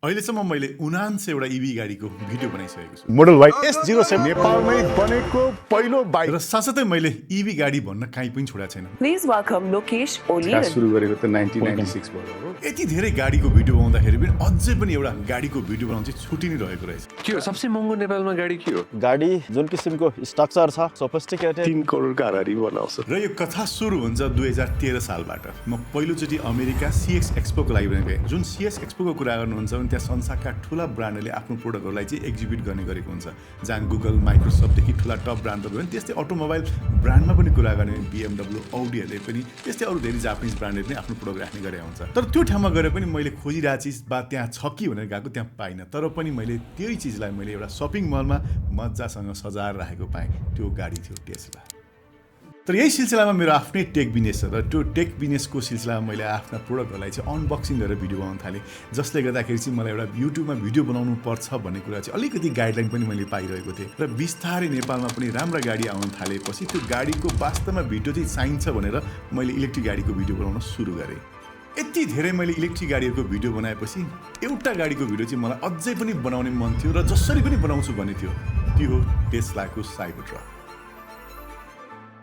अहिलेसम्म मैले 79 वटा इभी गाडीको भिडियो बनाइसकेको छु। मोडल वाइ S07 नेपालमै बनेको पहिलो बाइक र साथसाथै मैले इभी गाडी भन्न कहीँ पनि छोडेको छैन। Please welcome Lokesh Oli. सुरु गरेको त 1996 बाट हो। यति धेरै गाडीको भिडियो बनाउँदाखेरि पनि अझै पनि एउटा गाडीको भिडियो बनाउन चाहिँ छुट्टी नै रहेको रहेछ। के हो सबसे महँगो नेपालमा गाडी के हो? गाडी जुन किसिमको स्ट्रक्चर छ सोफिस्टिकेटेड 3 करोडको हाराहारी बनाउँछ। र यो कथा सुरु हुन्छ 2013 सालबाट। म पहिलोचोटि अमेरिका CX एक्सपोको लागि गएँ। जुन CX एक्सपोको कुरा गर्नुहुन्छ भने त्यहाँ संसारका ठुला ब्रान्डहरूले आफ्नो प्रोडक्टहरूलाई चाहिँ एक्जिबिट गर्ने गरेको हुन्छ। जहाँ गुगल माइक्रोसफ्टदेखि ठुला टप ब्रान्डहरू पनि त्यस्तै अटोमोबाइल ब्रान्डमा पनि कुरा गर्ने BMW औडीहरूले पनि त्यस्तै अरू धेरै जापानिज ब्रान्डहरूले पनि आफ्नो प्रोडक्ट राख्ने गरेको हुन्छ। तर त्यो ठाउँमा गएर पनि मैले खोजिरहेको चिज बा त्यहाँ छ कि भनेर गएको त्यहाँ पाइनँ। तर पनि मैले त्यही चिजलाई मैले एउटा सपिङ मलमा मजासँग सजाएर राखेको पाएँ। त्यो गाडी थियो टेस्ला। तर यही सिलसिलामा मेरो आफ्नै टेक बिजनेस छ र त्यो टेक बिजनेसको सिलसिलामा मैले आफ्ना प्रोडक्टहरूलाई चाहिँ अनबक्सिङ गरेर भिडियो बनाउन थालेँ। जसले गर्दाखेरि चाहिँ मलाई एउटा युट्युबमा भिडियो बनाउनु पर्छ भन्ने कुरा चाहिँ अलिकति गाइडलाइन पनि मैले पाइरहेको थिएँ। र बिस्तारै नेपालमा पनि राम्रा गाडी आउन थालेपछि त्यो गाडीको वास्तवमा भिडियो चाहिँ चाहिन्छ भनेर मैले इलेक्ट्रिक गाडीको भिडियो बनाउन सुरु गरेँ। यति धेरै मैले इलेक्ट्रिक गाडीहरूको भिडियो बनाएपछि एउटा गाडीको भिडियो चाहिँ मलाई अझै पनि बनाउने मन थियो र जसरी पनि बनाउँछु भन्ने थियो। त्यो हो टेस्लाको साइबरट्रक।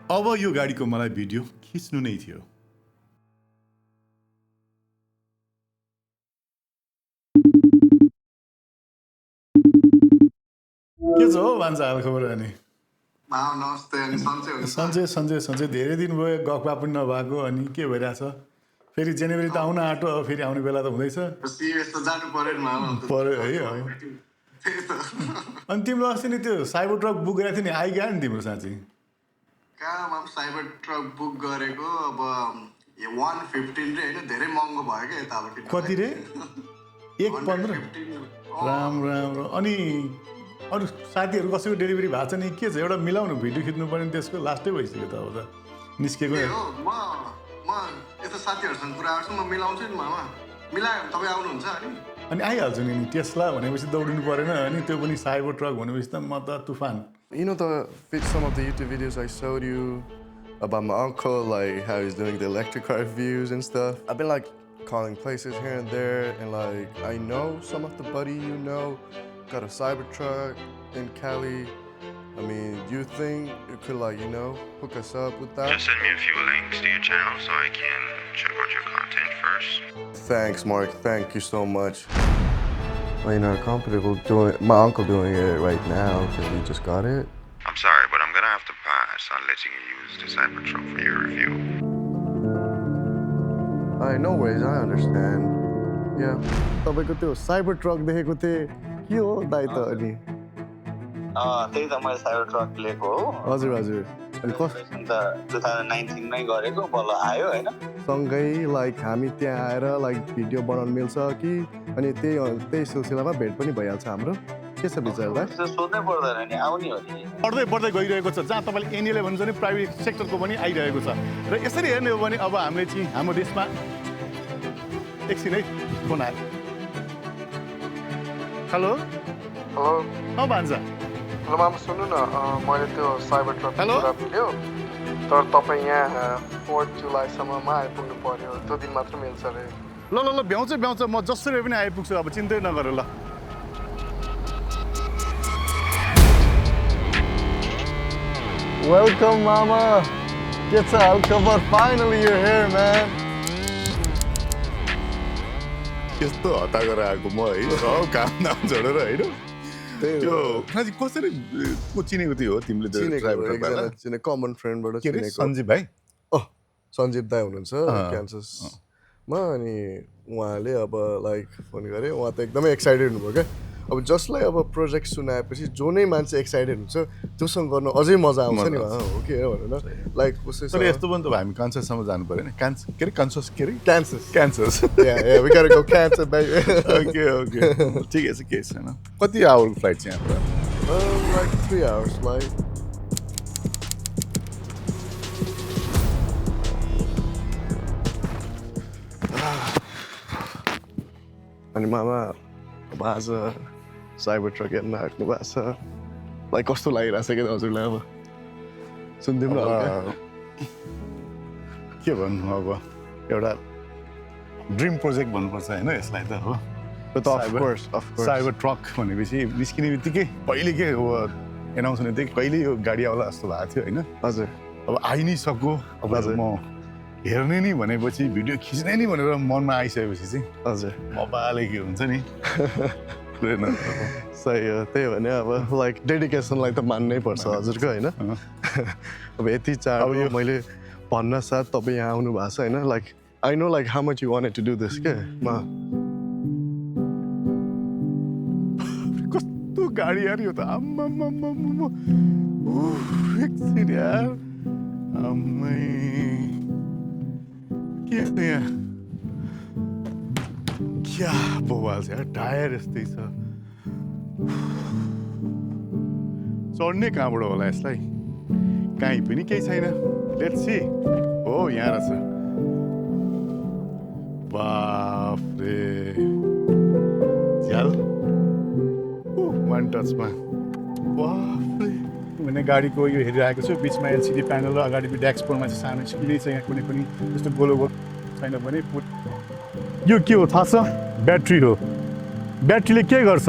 अब यो गाडीको मलाई भिडियो खिच्नु नै थियो। के छ हो भान्सा हाल खबर अनि? सन्चै धेरै दिन भयो गफा पनि नभएको। अनि के भइरहेछ? फेरि जनवरी त आउन आँटो, अब फेरि आउने बेला त हुँदैछ। पर्यो है। अनि तिम्रो अस्ति नि त्यो साइबर ट्रक बुक गरेको थियो नि, आइगयो नि तिम्रो साँच्ची? कहाँ साइबर ट्रक बुक गरेको अब 115 रे होइन, धेरै महँगो भयो क्या यताबाट। कति रे? 115? राम। अनि अरू साथीहरू कसैको डेलिभरी भएको छ नि के छ? एउटा मिलाउनु, भिडियो खिच्नु पर्ने त्यसको लास्टै भइसक्यो त। अब त निस्केको हो। म यस्तो साथीहरूसँग कुरा गर्छु, म मिलाउँछु नि मामा। मिलायो भने तपाईँ आउनुहुन्छ अनि आइहाल्छु नि। टेस्ला भनेपछि दौडिनु परेन। अनि त्यो पनि साइबर ट्रक भनेपछि त म त तुफान। You know some of the YouTube videos I showed you about my uncle, like how he's doing the electric car reviews and stuff. I've been like calling places here and there, and like I know some of the buddy got a Cybertruck in Cali. I mean, do you think you could like hook us up with that? Just send me a few links to your channel so I can check out your content first. Thanks, Mark. Thank you so much. Well, you're not comfortable doing my uncle doing it right now because we just got it. I'm sorry, but I'm gonna have to pass on letting you use the Cybertruck for your review. No worries, I understand. Yeah. तपाईको त्यो cyber truck देखेको थिए के हो दाइ त? अनि त्यही त मैले साइबरट्रक लिएको हो। हजुर अनि कस्तो त 2019 मै गरेको, बल्ल आयो हैन। सँगै लाइक हामी त्यहाँ आएर लाइक भिडियो बनाउन मिल्छ कि? अनि त्यही सिलसिलामा भेट पनि भइहाल्छ हाम्रो। के छ विचार दाइ? त्यो सोध्नै पर्दैन नि, आउने हो नि। बढ्दै गइरहेको छ। जहाँ तपाईँले एनएलए भन्छ नि प्राइभेट सेक्टरको पनि आइरहेको छ। र यसरी हेर्ने हो भने अब हामीले चाहिँ हाम्रो देशमा एकछिन है फोन आयो। हेलो भान्जा। हेलो मामा, सुन्नु न, मैले त्यो साइबरट्रक कुरा मिल्यो, तर तपाईँ यहाँ 4 जुलाईसम्ममा आइपुग्नु पर्यो। त्यो दिन मात्र मिल्छ रे। ल भ्याउँछ म जसरी पनि आइपुग्छु। अब चिन्तै नगर ल। वेलकम मामा, के छ हाल खबर? Finally you're here man. यस्तो हता गरेर आएको म है, सब काम नाम छोडेर होइन। त्यो खासै कसरी चिनेको थियो तिमीले? चिनेको कमन फ्रेन्डबाट चिनेको। सञ्जीव भाइ? सञ्जीव दाइ हुनुहुन्छ क्यान्ससमा। अनि उहाँले अब लाइक फोन गरे। उहाँ त एकदमै एक्साइटेड हुनुभयो क्या। अब जसलाई अब प्रोजेक्ट सुनाएपछि जो नै मान्छे एक्साइटेड हुन्छ त्योसँग गर्नु अझै मजा आउँछ नि। हो कि भनेर लाइक कसै। तर यस्तो पनि त हामी कान्ससम्म जानु पर्यो नि। क्यान्सस Yeah, we gotta go Kansas, baby. Okay. ठिकै छ, केही छैन। कति आवरको फ्लाइट छ यहाँबाट? Like 3 hours flight. अनि मामा अब आज साइबर ट्रक हेर्न आएको भएको छ। लाइक कस्तो लागिरहेछ क्या हजुरलाई? अब सुनिदिउँ न। के भन्नु, अब एउटा ड्रिम प्रोजेक्ट भन्नुपर्छ होइन यसलाई त। हो But of course. Cyber truck भनेपछि निस्किने बित्तिकै पहिले के अब एनाउन्स हुने थिएँ कहिले यो गाडी आउला जस्तो भएको थियो होइन हजुर अब आइ नै सक्यो अब म हेर्ने नि भनेपछि भिडियो खिच्ने नि भनेर मनमा आइसकेपछि चाहिँ हजुर मबाले के हुन्छ नि सही हो त्यही भने अब लाइक डेडिकेसनलाई त मान्नै पर्छ हजुरको होइन अब यति चाँडो मैले भन्न साथ तपाईँ यहाँ आउनु भएको छ होइन like I know like how much you wanted to do this के कस्तो गाडी यार यो त आम्मामामामा एकछिन यार आम्मै के हो यहाँ क्या बवाल छ यार टायर यस्तै छ चढ्ने कहाँबाट होला यसलाई काहीँ पनि केही छैन लेट्स सी हो यहाँ रहेछ बाफ रे झ्याल वान टचमा बाफ रे भने गाडीको यो हेरिरहेको छु बिचमा एलसिडी प्यानल र अगाडि ड्याक्सपोर्टमा चाहिँ सानो स्क्रिनै छ यहाँ कुनै पनि त्यस्तो गोलो गोलो छैन भने यो के हो थाहा छ ब्याट्री हो ब्याट्रीले के गर्छ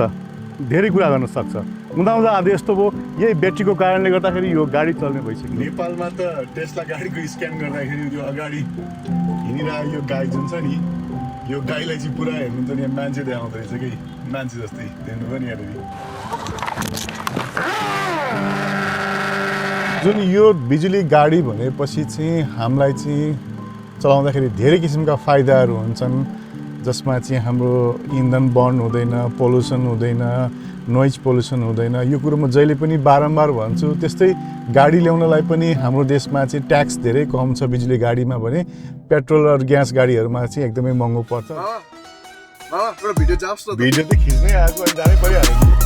धेरै कुरा गर्न सक्छ हुँदा हुँदा अब यस्तो भयो यही ब्याट्रीको कारणले गर्दाखेरि यो गाडी चल्ने भइसक्यो नेपालमा त टेस्ला गाडीको स्क्यान गर्दाखेरि यो अगाडि हिँडिरहेको यो गाई जुन छ नि यो गाईलाई चाहिँ पुरा हेर्नु त नि मान्छे देखाउँदो रहेछ कि मान्छे जस्तै हेर्नु पनि यहाँनिर जुन यो बिजुली गाडी भनेपछि चाहिँ हामीलाई चाहिँ चलाउँदाखेरि धेरै किसिमका फाइदाहरू हुन्छन् जसमा चाहिँ हाम्रो इन्धन बर्न हुँदैन पोल्युसन हुँदैन नोइज पोल्युसन हुँदैन यो कुरो म जहिले पनि बारम्बार भन्छु त्यस्तै गाडी ल्याउनलाई पनि हाम्रो देशमा चाहिँ ट्याक्स धेरै कम छ बिजुली गाडीमा भने पेट्रोल र ग्यास गाडीहरूमा चाहिँ एकदमै महँगो पर्छ भिडियो त खिच्नै आएको अनि जानै परिहाल्यो